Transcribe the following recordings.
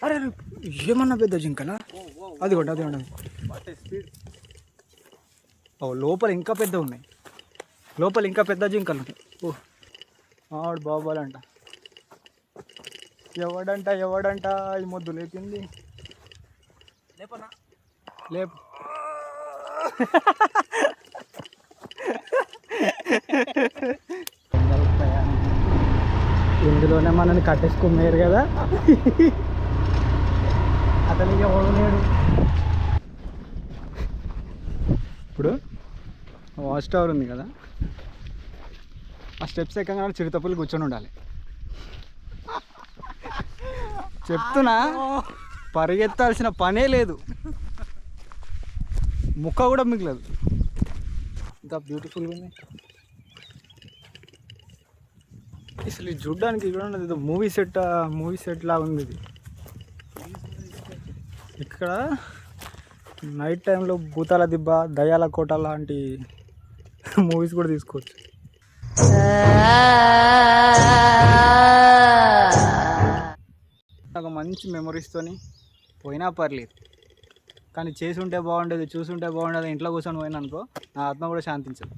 అరే ఏమన్నా పెద్ద జింకలా? అది ఉండదు. ఓ లోపల ఇంకా పెద్ద ఉన్నాయి, లోపల ఇంకా పెద్ద జింకలు ఉన్నాయి. ఓ ఆవిడ బాబాలంట. ఎవడంట ఈ మొద్దు లేపింది. లేపు ఇందులోనే మనల్ని కట్టేసుకున్నారు కదా. అతను ఎవడు లేడు. ఇప్పుడు వాచ్ టవర్ ఉంది కదా, ఆ స్టెప్స్ ఎక్కగా చిరుతపులు కూర్చొని ఉండాలి. చెప్తున్నా, పరిగెత్తాల్సిన పనే లేదు, ముక్క కూడా మిగలదు. ఇంత బ్యూటిఫుల్గా ఉంది. అసలు ఇది చూడ్డానికి ఇక్కడ ఉన్నది మూవీ సెట్ లా ఉంది ఇది. ఇక్కడ నైట్ టైంలో భూతాల దిబ్బ, దయ్యాల కోట లాంటి మూవీస్ కూడా తీసుకోవచ్చు. ఒక మంచి మెమరీస్తోని పోయినా పర్లేదు, కానీ చేసి ఉంటే బాగుండేది, చూసుంటే బాగుండేది. ఇంట్లో కూర్చొని పోయినా అనుకో, నా ఆత్మ కూడా శాంతించదు.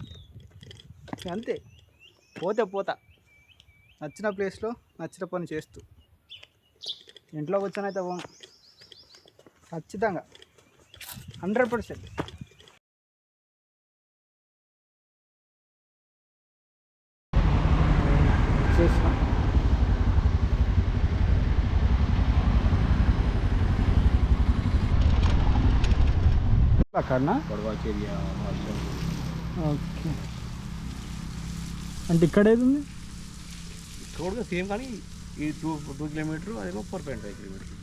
అంతే, పోతా నచ్చిన ప్లేస్లో నచ్చిన పని చేస్తూ. ఇంట్లో కూర్చొని అయితే పోను, ఖచ్చితంగా 100%. చేసిన అక్కడనా ఓకే. అంటే ఇక్కడ ఏది ఉంది? ఇక్కడ సేమ్, కానీ ఈ 2 కిలోమీటర్, అదేమో 4.5 కిలోమీటర్.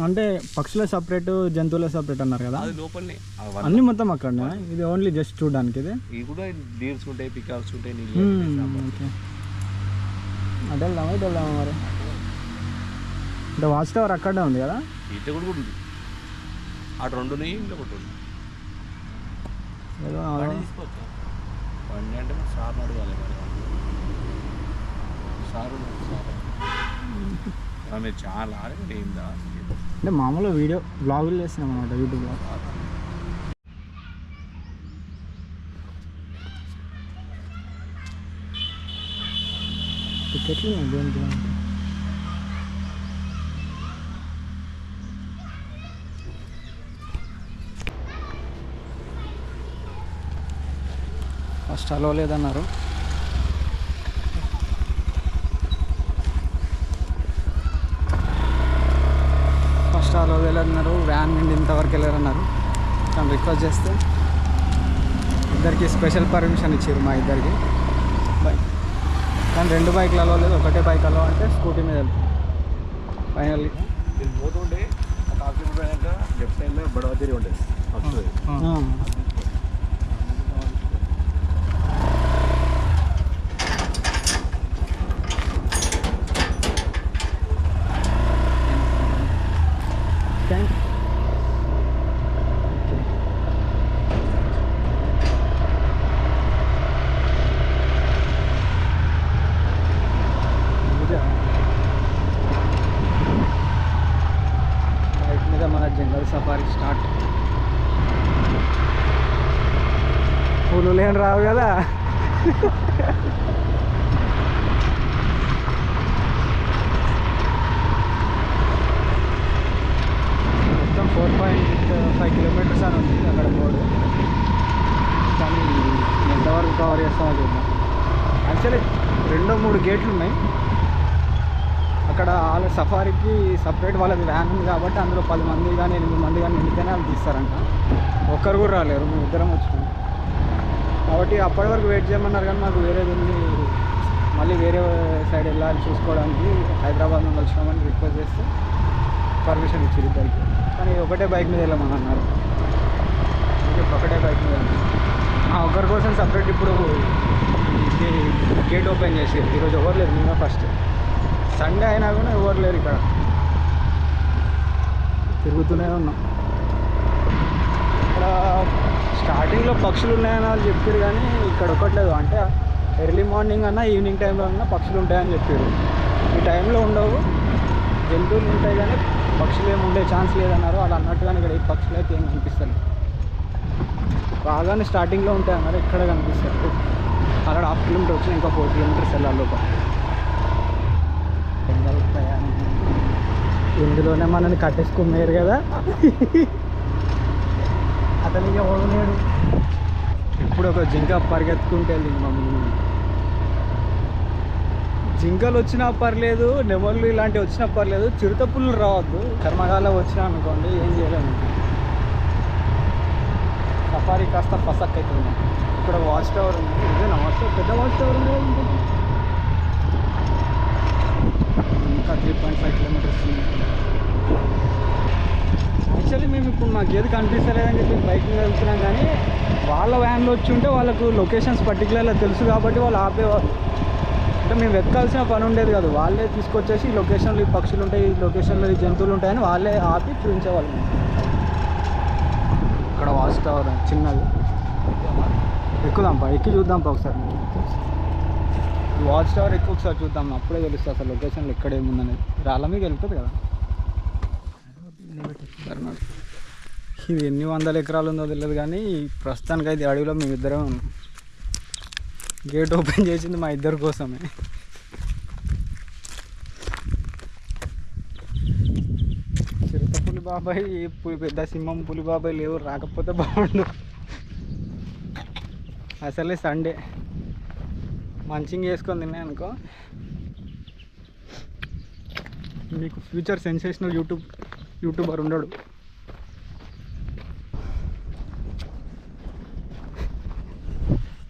అంటే పక్షుల సపరేట్, జంతువుల సపరేట్ అన్నారు కదా, అది లోపలనే అన్ని మొత్తం అక్కడనే. ఇది ఓన్లీ జస్ట్ చూడడానికి. ఇది కూడా డీర్స్ ఉంటాయి, పికాక్స్ ఉంటాయి. ఓకే, అటు వెళ్దామా మరి. అంటే వాచ్ టవర్ అక్కడే ఉంది కదా, ఇటు కూడా ఉంది. అటు 2 ఉన్నాయి, ఇంట్లో ఒకటి ఉంది. ఏదో తీసుకోవచ్చు బండి అంటే సార్ని అడగాలి. సారు మీరు చాలా ఏందా అంటే మామూలుగా వీడియో బ్లాగులు చేస్తున్నాం అన్నమాట, యూట్యూబ్లో. టికెట్లు దేనికి ఫస్ట్ అలో లేదన్నారు. ఫస్ట్ అలో వెళ్ళన్నారు, వ్యాన్ నుండి ఇంతవరకు వెళ్ళారన్నారు. కానీ రిక్వెస్ట్ చేస్తే ఇద్దరికి స్పెషల్ పర్మిషన్ ఇచ్చారు, మా ఇద్దరికి బైక్. కానీ 2 బైక్లు అలో లేదు, ఒకటే బైక్ అలో అంటే స్కూటీ మీద వెళ్తాం. ఫైనల్లీ మీరు పోతుంటే ఒక హాఫ్ కిలోమీటర్ అయినాక లెఫ్ట్ సైడ్లో బడవతిరి ఉంటుంది. బైక్ మీద మన జంగల్ సఫారీ స్టార్ట్. పూలు లేని రావు కదా. మొత్తం 4.5 కిలోమీటర్స్ అని ఉంది అక్కడ బోర్డు. కానీ ఎంతవరకు కవర్ చేస్తామో చూద్దాం. యాక్చువల్లీ 2-3 గేట్లు ఉన్నాయి అక్కడ. వాళ్ళ సఫారీకి సపరేట్ వాళ్ళది వ్యాన్ ఉంది కాబట్టి అందులో 10 మంది కానీ 8 మంది కానీ నిండితేనే వాళ్ళు తీస్తారంట. ఒక్కరు కూడా రాలేరు, మేము ఇద్దరం వచ్చినాం కాబట్టి. అప్పటి వరకు వెయిట్ చేయమన్నారు, కానీ మాకు వేరేది ఉంది, మళ్ళీ వేరే సైడ్ వెళ్ళాలి చూసుకోవడానికి. హైదరాబాద్ నుండి వచ్చినామని రిక్వెస్ట్ చేస్తే పర్మిషన్ ఇచ్చారు ఇద్దరికి. కానీ ఒకటే బైక్ మీద వెళ్ళమని అన్నారు. ఒకటే బైక్ మీద ఒకరి కోసం సపరేట్ ఇప్పుడు గేట్ ఓపెన్ చేసి. ఈరోజు ఎవరు లేరు, నిన్న ఫస్ట్ సండే అయినా కూడా ఎవరు లేరు ఇక్కడ. తిరుగుతూనే ఉన్నాం. ఇక్కడ స్టార్టింగ్లో పక్షులు ఉన్నాయని వాళ్ళు చెప్పారు, కానీ ఇక్కడ ఒకట్లేదు. అంటే ఎర్లీ మార్నింగ్ అన్నా ఈవినింగ్ టైంలో అన్నా పక్షులు ఉంటాయని చెప్పారు. ఈ టైంలో ఉండవు, జంతువులు ఉంటాయి కానీ పక్షులు ఏమి ఉండే ఛాన్స్ లేదన్నారు. అలా అన్నట్టుగానే ఇక్కడ ఏ పక్షులు అయితే ఏం కనిపిస్తారు. బాగానే స్టార్టింగ్లో ఉంటాయి అన్నారు, ఇక్కడ కనిపిస్తారు. అక్కడ 1/2 కిలోమీటర్ వచ్చి ఇంకా 4 కిలోమీటర్స్ వెళ్ళాలి లోపల. ప్రయాణం ఇందులోనే మనల్ని కట్టేసుకున్నారు కదా. అతనికి ఓడలేడు. ఇప్పుడు ఒక జింక పరిగెత్తుకుంటే వెళ్ళింది మమ్మల్ని. జింకలు వచ్చినా పర్లేదు, నెమళ్ళు ఇలాంటివి వచ్చినా పర్లేదు, చిరుతపుల్లు రావద్దు. కర్మగాల్లో వచ్చినా అనుకోండి ఏం చేయలేము. సఫారీ కాస్త ఫసక్ అవుతుంది. ఇక్కడ వాచ్ టవర్ ఉంది. ఇదేనా వాచ్ టవర్? పెద్ద వాచ్ టవర్ ఉంది కదా. ఇంకా 3.5 కిలోమీటర్స్ ఉంది. యాక్చువల్లీ మేము ఇప్పుడు మాకు ఏది కనిపిస్తలేదని చెప్పి బైక్ మీద వెళ్తున్నాం, కానీ వాళ్ళ వ్యాన్లో వచ్చి ఉంటే వాళ్ళకు లొకేషన్స్ పర్టికులర్గా తెలుసు కాబట్టి వాళ్ళు ఆపేవాళ్ళు. అంటే మేము వెతకాల్సిన పని ఉండేది కాదు, వాళ్ళే తీసుకొచ్చేసి ఈ లొకేషన్లో ఈ పక్షులు ఉంటాయి, ఈ లొకేషన్లో ఈ జంతువులు ఉంటాయని వాళ్ళే ఆపి చూపించేవాళ్ళు. ఇక్కడ వాచ్ టవర్ చిన్నది, ఎక్కుదాంపా, ఎక్కి చూద్దాంపా ఒకసారి. వాచ్ టవర్ ఎక్కువ ఒకసారి చూద్దాం, అప్పుడే తెలుస్తుంది అసలు లొకేషన్లో ఎక్కడ ఏముందనేది. రాళ్ళ మీద వెళ్తుంది కదా. ఇది ఎన్ని వందల ఎకరాలు ఉందో తెలియదు, కానీ ప్రస్తుతానికి అయితే అడవిలో మేమిద్దరం ఉన్నాం. గేట్ ఓపెన్ చేసింది మా ఇద్దరి కోసమే. చిరుత పులి బాబాయ్, పెద్ద సింహం పులి బాబాయ్ లేవు, రాకపోతే బాగుండు. అసలే సండే మంచింగ్ వేసుకొని తిన్నా అనుకో, మీకు ఫ్యూచర్ సెన్సేషనల్ యూట్యూబర్ ఉండడు.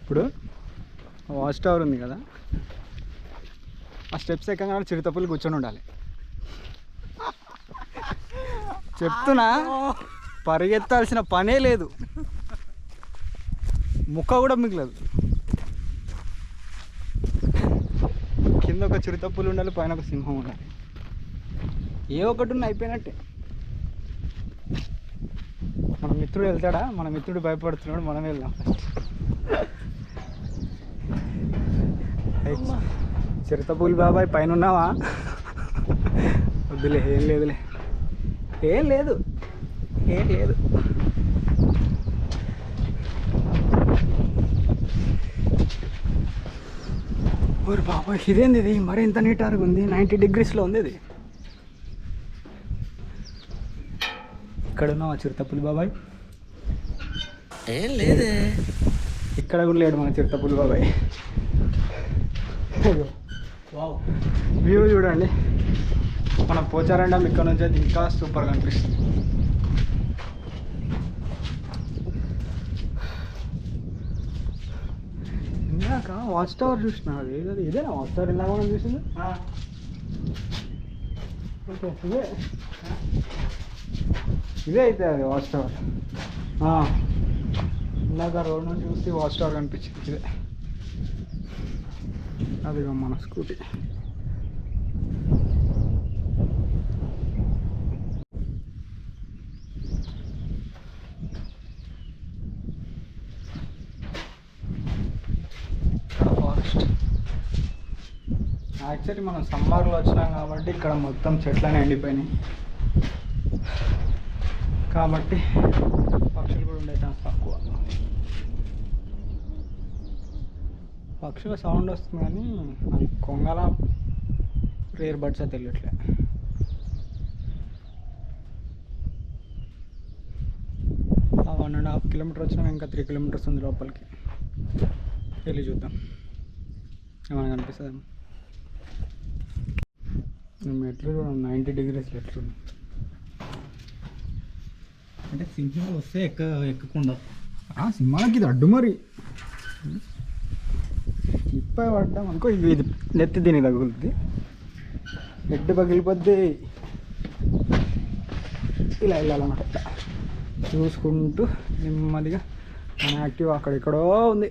ఇప్పుడు వాచ్ టవర్ ఉంది కదా, ఆ స్టెప్స్ ఎక్కగానే చిరుతపుల్లి కూర్చొని ఉండాలి. చెప్తున్నా, పరిగెత్తాల్సిన పనే లేదు, ముక్క కూడా మిగలదు. కింద ఒక చిరుతపుల్లి ఉండాలి, పైన ఒక సింహం ఉండాలి. ఏ ఒకటి ఉన్న అయిపోయినట్టే. మన మిత్రుడు వెళ్తాడా? మన మిత్రుడు భయపడుతున్నాడు, మనం వెళ్దాం. చిరుతపులి బాబాయ్ పైన ఉన్నావా? వద్దులే, ఏం లేదులే, ఏం లేదు, ఏం లేదు. ఓరి బాబాయ్, ఇదేంది ఇది మరి ఇంత నీటారుగా ఉంది? 90 డిగ్రీస్లో ఉంది ఇది. ఇక్కడ ఉన్నావా చిరుతపులి బాబాయ్? ఏం లేదే, ఇక్కడ కూడా లేడు మన చిరుతపులి బాబాయ్. వ్యూ చూడండి, మనం పోచారండం ఇక్కడ నుంచి అయితే ఇంకా సూపర్గా అనిపిస్తుంది. ఇందాక వాచ్ టవర్ చూసిన, ఇదేనా వాచ్ టవర్? ఇందాక మనం చూసింది ఓకే, ఇదే అయితే అది వాచ్ టవర్. ఇందాక రోడ్ నుంచి చూస్తే వాచ్ టవర్ కనిపించింది. ఇదే అదిగో మన స్కూటీ. ఫారెస్ట్. యాక్చువల్లీ మనం సమ్మర్లో వచ్చినాం కాబట్టి ఇక్కడ మొత్తం చెట్లనే ఎండిపోయినాయి, కాబట్టి పక్షులు కూడా ఉండే ఛాన్స్ తక్కువ. పక్షుల సౌండ్ వస్తుంది కానీ అది కొంగల రేర్ బర్డ్స్ అయితే తెలియట్లే. ఆ 1.5 కిలోమీటర్ వచ్చినా ఇంకా 3 కిలోమీటర్స్ ఉంది లోపలికి. వెళ్ళి చూద్దాం ఏమైనా కనిపిస్తుందేమో. మెట్లు చూడండి, 90 డిగ్రీస్ మెట్లు. అంటే సింహాలు వస్తే ఎక్కకుండా. సింహాలకి ఇది అడ్డు మరి. ఇప్పై పడ్డాం అనుకో, ఇది నెత్తి దీనికి తగులుద్ది, హెడ్ పగిలిపోద్ది. ఇలా వెళ్ళాలన్నమాట, చూసుకుంటూ నెమ్మదిగా. మన యాక్టివ్ అక్కడెక్కడో ఉంది.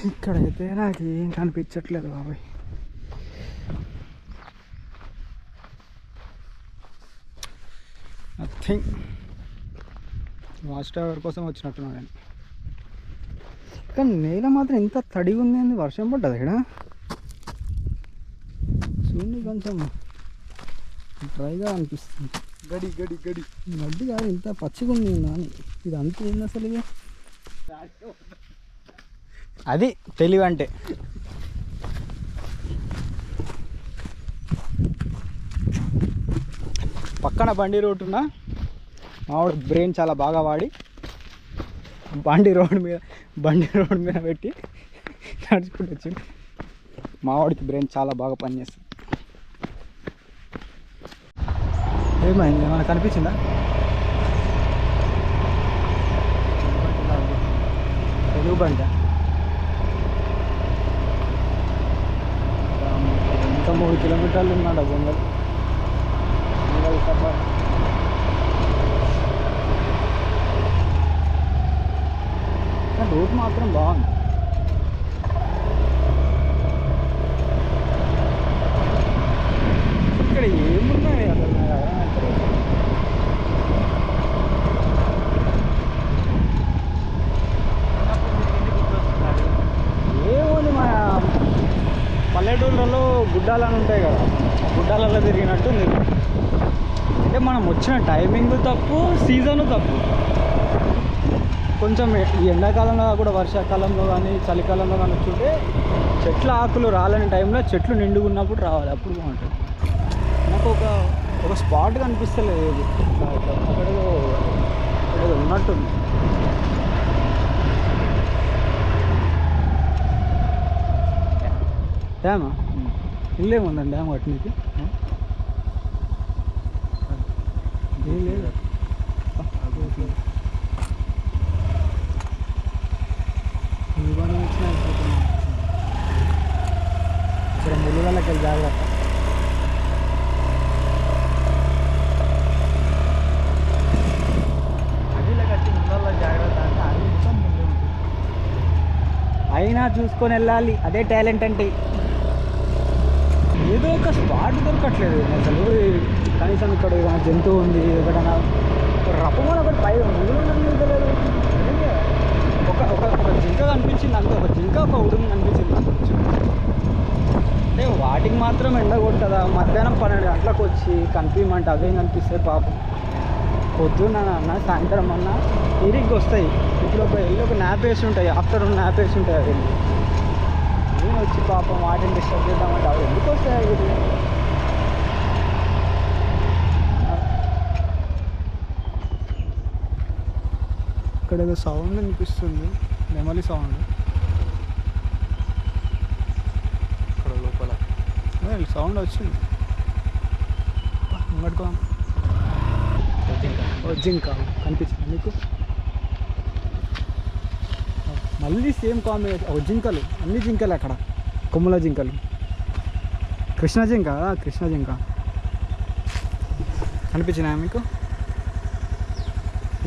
ఇక్కడైతే నాకు ఏం కనిపించట్లేదు బాబాయ్. నథింగ్. వాచ్ టవర్ కోసం వచ్చినట్టున్నాను నేను. కానీ నేల మాత్రం ఎంత తడిగా ఉంది అండి, వర్షం పడ్డది ఇక్కడ చూడండి, కొంచెం డ్రైగా అనిపిస్తుంది. గడి గడి గడి గడ్డి కాదు, ఇంత పచ్చిగా ఉంది నాని. ఇది అంత ఏంది అసలు? ఇక అది తెలివి అంటే. పక్కన బండి రోడ్ ఉన్నా మావాడు బ్రెయిన్ చాలా బాగా వాడి బండి రోడ్ మీద పెట్టి నడుచుకుంటూ వచ్చిండు. మావాడికి బ్రెయిన్ చాలా బాగా పనిచేస్తుంది. ఏమైంది, ఏమైనా కనిపించిందా? తెలుగు బంట ఇంకా 3 కిలోమీటర్లు ఉన్నాడు జంగల్ సఫర్. రోడ్ మాత్రం బాగుంది. ఇక్కడ ఏమున్నాయి అసలు? ఏముంది, మన పల్లెటూళ్ళలో గుడ్డాలని ఉంటాయి కదా, గుడ్డాలలో తిరిగినట్టు ఉంది. అంటే మనం వచ్చిన టైమింగ్ తప్పు, సీజను తప్పు. కొంచెం ఈ ఎండాకాలంలో కూడా వర్షాకాలంలో కానీ చలికాలంలో కానీ వచ్చుంటే చెట్ల ఆకులు రాలని టైంలో చెట్లు నిండుగా ఉన్నప్పుడు రావాలి, అప్పుడు బాగుంటుంది. నాకు ఒక స్పాట్ కనిపిస్తలేదు, అక్కడేదో ఉన్నట్టుంది. డ్యామా? ఇల్లేముందండి డ్యామ్ కట్టినకి? ఏం లేదు. ఇక్కడ ముళ్ళకి వెళ్ళి జాగ్రత్త. అడవిలో కట్టి ముళ్ళల్లో జాగ్రత్త అంటే అడవి మొత్తం ముళ్ళు ఉంటుంది. అయినా చూసుకొని వెళ్ళాలి, అదే టాలెంట్ అంటే. ఏదో ఒక స్పాట్ దొరకట్లేదు అసలు. కనీసం ఇక్కడ ఏదైనా జంతువు ఉంది, ఎక్కడైనా రపమని ఒకటి పై ముందు తెలియదు. ఒక జింక కనిపించింది అంతే, ఒక జింక ఒక ఉడుము కనిపించింది నాకు. అంటే వాటికి మాత్రం ఎండ కొట్టదా? మధ్యాహ్నం 12 గంటలకు వచ్చి కనిపించమంటే అవేం కనిపిస్తాయి పాపం. పొద్దున్న అన్న సాయంత్రం అన్న తిరిగి వస్తాయి. ఇప్పుడు ఒక న్యాప్ వేసి ఉంటాయి, ఆఫ్టర్నూన్ న్యాప్ వేసి ఉంటాయి. అవి నేను వచ్చి పాపం వాటిని డిస్టర్బ్ చేద్దామంటే అవి ఎందుకు వస్తాయి? అవి ఇక్కడ ఏదో సౌండ్ అనిపిస్తుంది, నెమలి సౌండ్. ఇక్కడ లోపల సౌండ్ వచ్చింది. ముంగట్టుకో జింక కనిపించింది మీకు? మళ్ళీ సేమ్ కాంబినేషన్. జింకలు, అన్ని జింకలు అక్కడ, కొమ్ముల జింకలు. కృష్ణ జింక కనిపించినాయా మీకు?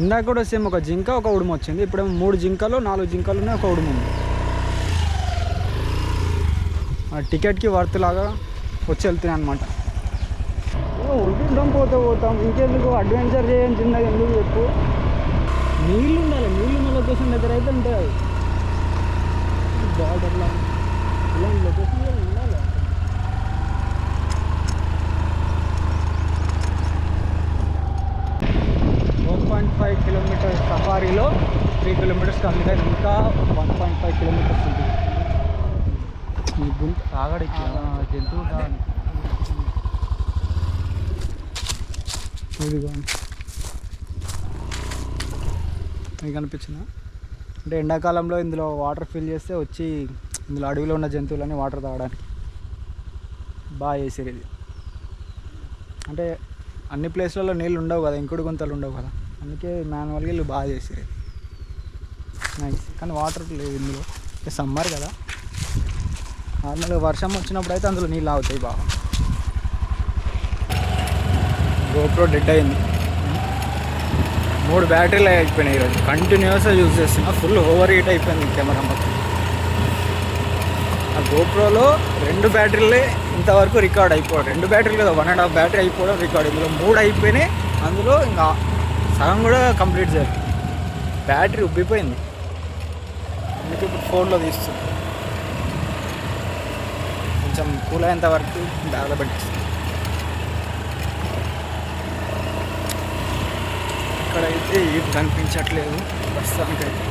ఇందాక కూడా సేమ్ ఒక జింక ఒక ఉడుము వచ్చింది. ఇప్పుడేమో 3 జింకలు 4 జింకలు ఉన్నాయి, ఒక ఉడుము ఉంది. ఆ టికెట్కి వర్త్ లాగా వచ్చి వెళ్తున్నాయి అనమాట. ఉంటుంటాం, పోతాం, ఇంకెందుకు అడ్వెంచర్ చేయని చిన్నగా ఎందుకు చెప్పు? నీళ్ళు ఉండాలి, నీళ్ళు ఉన్న లొకేషన్ దగ్గర అయితే ఉంటాయి. అవి బార్డర్లో ఇలాంటి లొకేషన్లో ఉండాలి. 1.5 కిలోమీటర్స్ సఫారీలో 3 కిలోమీటర్స్ కంప్లీట్ అయింది. ఇంకా 1.5 కిలోమీటర్స్ ఉంటుంది. ఈ గుంట తాగడికి జంతువు మీకు కనిపించిందా? అంటే ఎండాకాలంలో ఇందులో వాటర్ ఫిల్ చేస్తే వచ్చి ఇందులో అడవిలో ఉన్న జంతువులన్నీ వాటర్ తాగడానికి బాగా చేసారు ఇది. అంటే అన్ని ప్లేస్లలో నీళ్ళు ఉండవు కదా, ఇంకుడు గుంతలు ఉండవు కదా, అందుకే మాన్యువల్గా వీళ్ళు బాగా చేసారు ఇది. నైస్. కానీ వాటర్ లేదు ఇందులో, సమ్మర్ కదా. నార్మల్గా వర్షం వచ్చినప్పుడు అయితే అందులో నీళ్ళు ఆగుతాయి బాగా. గోప్రో డెడ్ అయింది. 3 బ్యాటరీలు అయిపోయినాయి ఈరోజు. కంటిన్యూస్గా యూజ్ చేస్తున్నా, ఫుల్ ఓవర్ హీట్ అయిపోయింది కెమెరా మొత్తం. ఆ గోప్రోలో 2 బ్యాటరీలే ఇంతవరకు రికార్డ్ అయిపోవడం. 2 బ్యాటరీలు కదా, 1.5 బ్యాటరీ అయిపోవడం రికార్డ్. ఇందులో 3 అయిపోయినాయి, అందులో ఇంకా సగం కూడా కంప్లీట్ చేయాలి. బ్యాటరీ ఉబ్బిపోయింది, అందుకే ఇప్పుడు ఫోన్లో తీస్తుంది. కొంచెం కూల్ అయ్యేంత వరకు బ్యాగ్లో పెట్టేస్తుంది. ఇక్కడైతే ఏం కనిపించట్లేదు ప్రస్తుతానికైతే.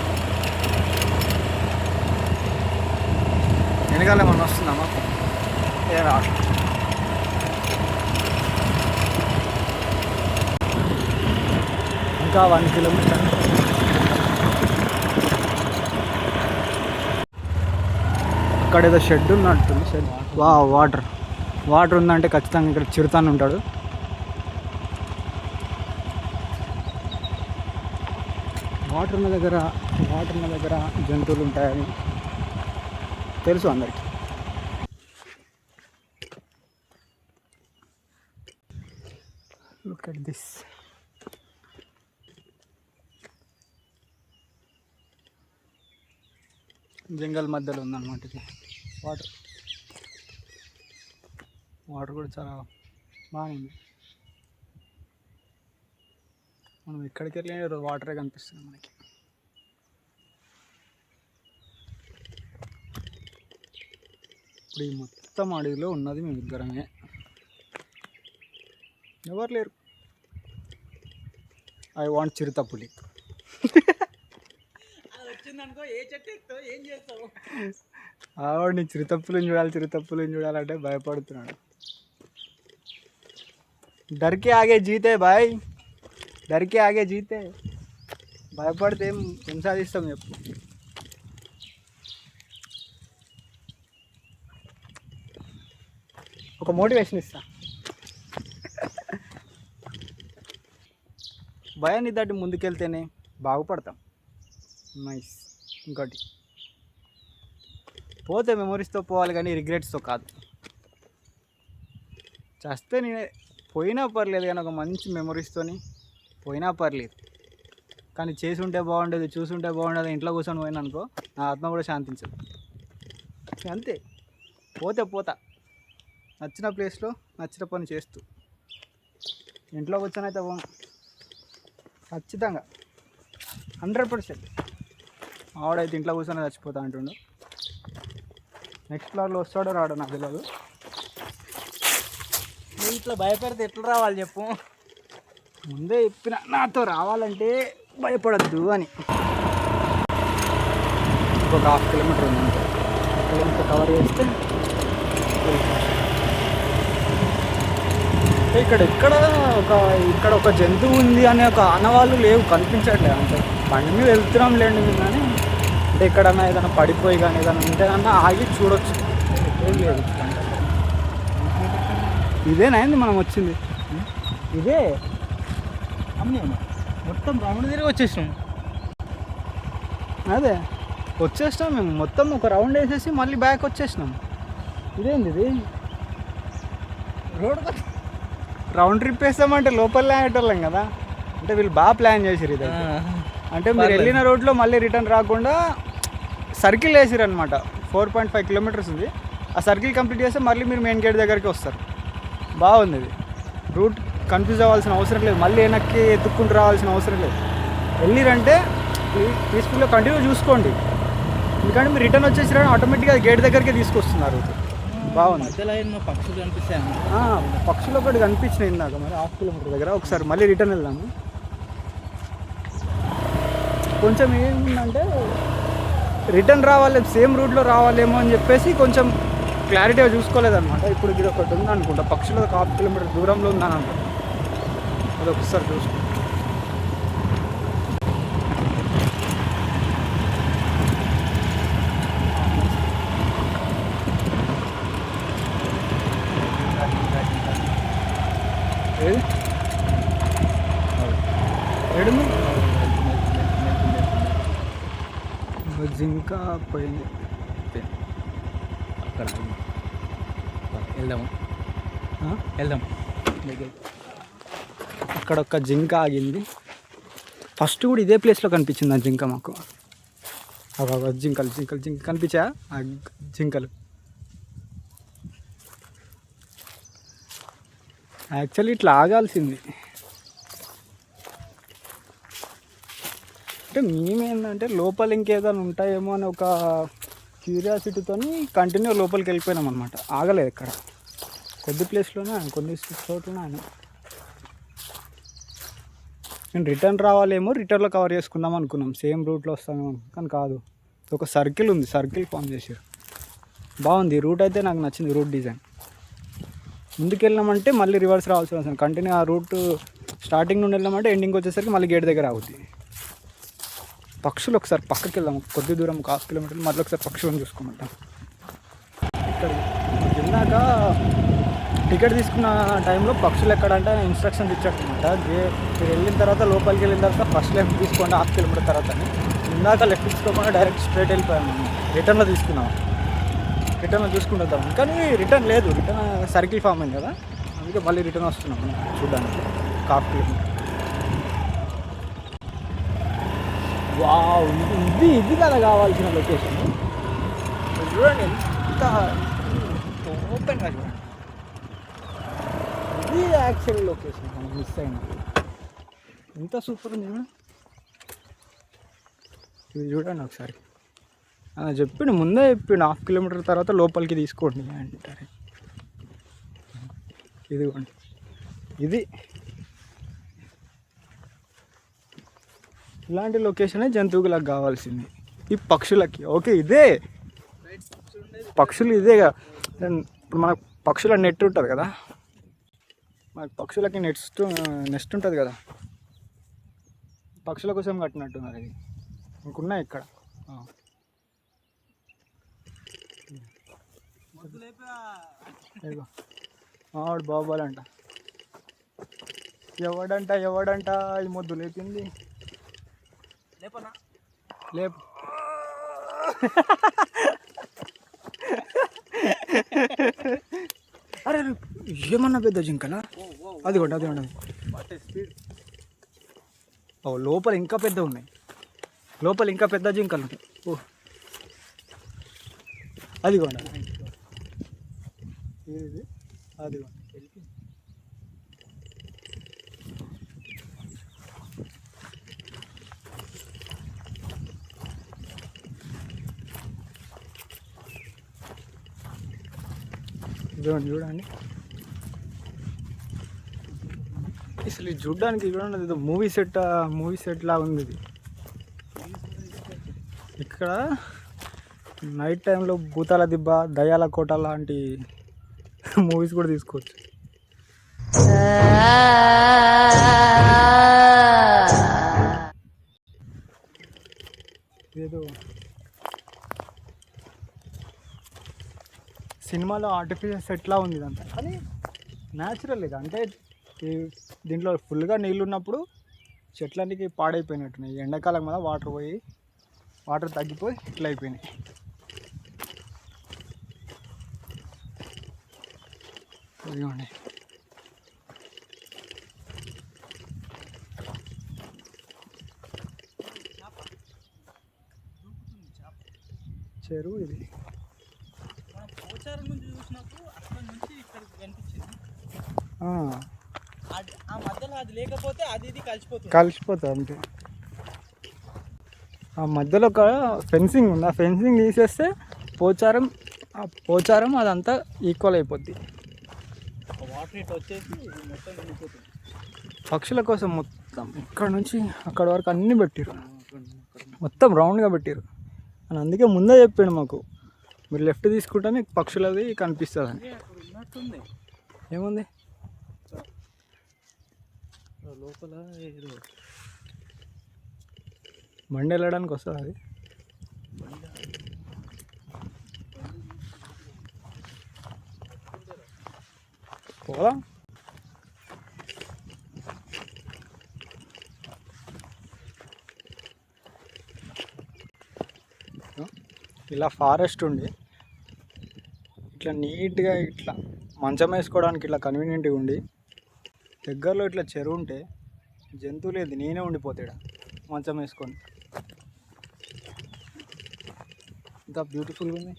వెనకాల మనం వస్తున్నామా? ఏ రావట్లేదు. ఇంకా 1 కిలోమీటర్. అక్కడ ఏదో షెడ్ ఉన్నట్టుంది. షెడ్ వాటర్ ఉందంటే ఖచ్చితంగా ఇక్కడ చిరుతాను ఉంటాడు. వాటర్ ఉన్న దగ్గర జంతువులు ఉంటాయని తెలుసు అందరికీ. Look at this. జంగల్ మధ్యలో ఉందన్నమాట ఇది. వాటర్ కూడా చాలా బాగుంది. మనం ఎక్కడికి వెళ్ళి వాటరే కనిపిస్తుంది మనకి. ఇప్పుడు ఈ మొత్తం అడవిలో ఉన్నది మేము ఇద్దరమే, ఎవరు లేరు. ఐ వాంట్ చిరుతపులి. ఆవిడ చిరుతప్పులను చూడాలంటే భయపడుతున్నాడు. డర్కే ఆగే జీతే బాయ్, డర్కే ఆగే జీతే. భయపడితే ఏం సాధిస్తాం చెప్పు. ఒక మోటివేషన్ ఇస్తా. భయాన్ని దాటి ముందుకెళ్తేనే బాగుపడతాం. నైస్. ఇంకోటి, పోతే మెమొరీస్తో పోవాలి కానీ రిగ్రెట్స్తో కాదు. చేస్తే నేను పోయినా పర్లేదు కానీ ఒక మంచి మెమొరీస్తోని పోయినా పర్లేదు, కానీ చేసి ఉంటే బాగుండేది, చూసుంటే బాగుండేది, ఇంట్లో కూర్చొని పోయినా అనుకో నా ఆత్మ కూడా శాంతించదు. అంతే, పోతా నచ్చిన ప్లేస్లో నచ్చిన పని చేస్తూ. ఇంట్లో కూర్చొని అయితే పోను ఖచ్చితంగా 100%. ఆవిడైతే ఇంట్లో కూర్చొని చచ్చిపోతా అంటుండు. నెక్స్ట్ ఫ్లోర్లో వస్తాడో రాడో నాకు తెలియదు. నువ్వు ఇట్లా భయపడితే ఎట్లా రావాలి చెప్పు. ముందే చెప్పిన నాతో రావాలంటే భయపడద్దు అని. ఇంకొక 1/2 కిలోమీటర్ ఉంది, 1 కిలోమీటర్ కవర్ చేస్తే ఇక్కడ ఒక జంతువు ఉంది అనే ఒక ఆనవాళ్ళు లేవు, కనిపించట్లేదు. అంటే బండి మీద వెళ్తున్నాం లేండి మేము, కానీ అంటే ఎక్కడన్నా ఏదైనా పడిపోయి కానీ ఏదైనా ఉంటే కన్నా ఆగి చూడొచ్చు. ఏం లేదు. ఇదేనాయింది మనం వచ్చింది, ఇదే అమ్మేమో మొత్తం రౌండ్ తిరిగి వచ్చేసినాం. అదే వచ్చేసినాం మేము, మొత్తం ఒక రౌండ్ వేసేసి మళ్ళీ బ్యాక్ వచ్చేసినాం. ఇదేంది ఇది? రోడ్ రౌండ్ ట్రిప్ వేస్తామంటే లోపల ఆగేటోళ్ళం కదా. అంటే వీళ్ళు బాగా ప్లాన్ చేసారు ఇది. అంటే మీరు వెళ్ళిన రోడ్లో మళ్ళీ రిటర్న్ రాకుండా సర్కిల్ వేసారు అనమాట. 4.5 కిలోమీటర్స్ ఉంది. ఆ సర్కిల్ కంప్లీట్ చేస్తే మళ్ళీ మీరు మెయిన్ గేట్ దగ్గరికి వస్తారు. బాగుంది ఇది. రూట్ కన్ఫ్యూజ్ అవ్వాల్సిన అవసరం లేదు, మళ్ళీ వెనక్కి ఎత్తుక్కుంటూ రావాల్సిన అవసరం లేదు. వెళ్ళిరంటే పీస్ఫుల్గా కంటిన్యూ చూసుకోండి. ఎందుకంటే మీరు రిటర్న్ వచ్చేసిరా ఆటోమేటిక్గా గేట్ దగ్గరికి తీసుకొస్తున్నారు. బాగుంది. పక్షులు కనిపిస్తాయి, పక్షులు ఒకటి కనిపించినాయి ఇందాక. మరి 1/2 కిలోమీటర్ దగ్గర ఒకసారి మళ్ళీ రిటర్న్ వెళ్దాము. కొంచెం ఏముందంటే రిటర్న్ రావాలి, సేమ్ రూట్లో రావాలేమో అని చెప్పేసి కొంచెం క్లారిటీగా చూసుకోలేదన్నమాట. ఇప్పుడు ఇది ఒకటి ఉంది అనుకుంటా, పక్షులు ఒక 1/2 కిలోమీటర్ దూరంలో ఉందని అనుకుంటా. అది ఒకసారి చూసుకో. ఏడు జింక పోయింది. అక్కడ వెళ్దాం. అక్కడ ఒక జింక ఆగింది. ఫస్ట్ కూడా ఇదే ప్లేస్లో కనిపించింది ఆ జింక మాకు. జింకలు కనిపించా ఆ జింకలు. యాక్చువల్లీ ఇట్లా ఆగాల్సింది. అంటే మేమేంటంటే లోపల ఇంకేదైనా ఉంటాయేమో అని ఒక క్యూరియాసిటీతో కంటిన్యూ లోపలికి వెళ్ళిపోయినాం అనమాట. ఆగలేదు ఇక్కడ, కొద్ది ప్లేస్లోనే కొన్ని చోట్లనే ఆయన. నేను రిటర్న్ రావాలేమో, రిటర్న్లో కవర్ చేసుకుందాం అనుకున్నాం, సేమ్ రూట్లో వస్తామేమో, కానీ కాదు, ఒక సర్కిల్ ఉంది, సర్కిల్ ఫామ్ చేసారు. బాగుంది రూట్ అయితే, నాకు నచ్చింది రూట్ డిజైన్. ముందుకు వెళ్ళామంటే మళ్ళీ రివర్స్ రావాల్సి వస్తుంది, కంటిన్యూ ఆ రూట్ స్టార్టింగ్ నుండి వెళ్ళామంటే ఎండింగ్ వచ్చేసరికి మళ్ళీ గేట్ దగ్గర ఆగుద్ది. పక్షులు ఒకసారి పక్కకి వెళ్దాం, కొద్ది దూరం, 1/2 కిలోమీటర్లు, మళ్ళీ ఒకసారి పక్షులను చూసుకోమంటాం. ఇక్కడ వెళ్ళాక టికెట్ తీసుకున్న టైంలో పక్షులు ఎక్కడంటే ఇన్స్ట్రక్షన్స్ ఇచ్చాడనమాట. మీరు వెళ్ళిన తర్వాత లోపలికి వెళ్ళిన తర్వాత ఫస్ట్ లెఫ్ట్ తీసుకోండి 1/2 కిలోమీటర్ తర్వాత అని. ఇందాక లెఫ్ట్ తీసుకోకుండా డైరెక్ట్ స్ట్రైట్ వెళ్ళిపోయాము. రిటర్న్లో తీసుకున్నాం, రిటర్న్లో చూసుకుంటాం, కానీ రిటర్న్ లేదు, రిటర్న్ సర్కిల్ ఫామ్ అయింది కదా, అందుకే మళ్ళీ రిటర్న్ వస్తున్నాం చూడడానికి 1/2 కిలోమీటర్. వావ్, ఇది కదా కావాల్సిన లొకేషన్. చూడండి ఎంత ఓపెన్గా చూడండి, ఇది యాక్చువల్ లొకేషన్. మనం మిస్ అయినా ఎంత సూపర్ ఉంది చూడండి. ఇది చూడండి ఒకసారి, చెప్పిండు ముందే, చెప్పిండు 1/2 కిలోమీటర్ తర్వాత లోపలికి తీసుకోండి అంటారు. ఇదిగోండి, ఇది ఇలాంటి లొకేషనే జంతువులకు కావాల్సింది, ఈ పక్షులకి. ఓకే, ఇదే పక్షులు ఇదేగా. ఇప్పుడు మనకు పక్షుల నెట్ ఉంటుంది కదా, మనకు పక్షులకి నెస్ట్ ఉంటుంది కదా, పక్షుల కోసం కట్టినట్టున్నారు. ఇది ఇంకున్నాయి ఇక్కడ. ఆవిడ బాబాలంట, ఎవడంట ఈ మొద్దు లేపింది. లేపు అరే ఏమన్నా పెద్ద జింకలా, అదిగోండి. ఓ లోపల ఇంకా పెద్ద ఉన్నాయి, లోపల ఇంకా పెద్ద జింకలు ఉంటాయి. ఓ అదిగోండి, ఇది అదిగోండి. చూడండి అసలు ఇది చూడడానికి, చూడండి ఏదో మూవీ సెట్ లా ఉంది ఇది. ఇక్కడ నైట్ టైంలో భూతాల దిబ్బ, దయాల కోట లాంటి మూవీస్ కూడా తీసుకోవచ్చు. ఏదో సినిమాలో ఆర్టిఫిషియల్ సెట్లా ఉంది ఇదంతా, కానీ న్యాచురల్ ఇది. అంటే దీంట్లో ఫుల్గా నీళ్ళు ఉన్నప్పుడు చెట్లన్నీ పాడైపోయినట్టున్నాయి. ఎండాకాలం కదా, వాటర్ తగ్గిపోయి ఇట్లా అయిపోయినాయి. ఇదిగోండి, చెరువు ఇది. కలిసిపోతుంది అంతే. ఆ మధ్యలో ఒక ఫెన్సింగ్ ఉంది, ఆ ఫెన్సింగ్ తీసేస్తే పోచారం అదంతా ఈక్వల్ అయిపోద్ది. పక్షుల కోసం మొత్తం ఇక్కడ నుంచి అక్కడ వరకు అన్నీ పెట్టారు, మొత్తం రౌండ్గా పెట్టారు అని. అందుకే ముందే చెప్పాడు మాకు, మీరు లెఫ్ట్ తీసుకుంటే మీకు పక్షులది కనిపిస్తుంది అని. ఏముంది లోపల? బండి వెళ్ళడానికి వస్తుంది అది. పోదా ఇలా ఫారెస్ట్ ఉండి ఇట్లా నీట్గా ఇట్లా మంచం వేసుకోవడానికి ఇట్లా కన్వీనియంట్గా ఉండి, దగ్గరలో ఇట్లా చెరువు ఉంటే జంతువు లేదు, నేనే ఉండిపోతాడు మంచం వేసుకొని. ఇంత బ్యూటిఫుల్గా ఉంది.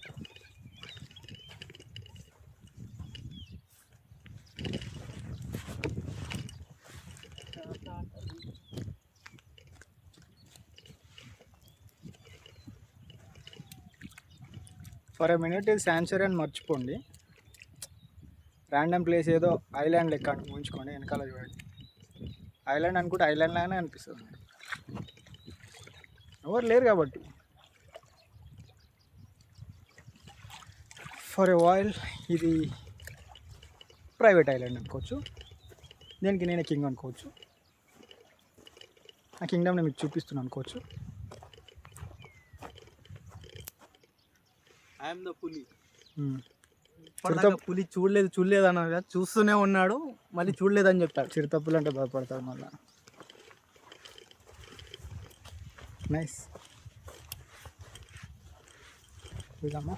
ఫర్ ఎ మినిట్ ఇది శాంచురీ అని మర్చిపోండి. ర్యాండమ్ ప్లేస్ ఏదో ఐలాండ్ లెక్క ఊహించుకోండి. వెనకాల చూడండి, ఐలాండ్ అనుకుంటే ఐలాండ్ లాగానే అనిపిస్తుంది. ఎవరు లేరు కాబట్టి. ఫర్ ఎ వైల్ ఇది ప్రైవేట్ ఐలాండ్ అనుకోవచ్చు, దీనికి నేనే కింగ్ అనుకోవచ్చు. ఆ కింగ్డమ్ నేను మీకు చూపిస్తున్నాను అనుకోవచ్చు. ఐఎమ్ ద పులి. పులి చూడలేదు అన్నారు కదా, చూస్తూనే ఉన్నాడు, మళ్ళీ చూడలేదని చెప్తాడు. చిరుతప్పులు అంటే భయపడతాడు మళ్ళీ. నైస్. ఇదమ్మా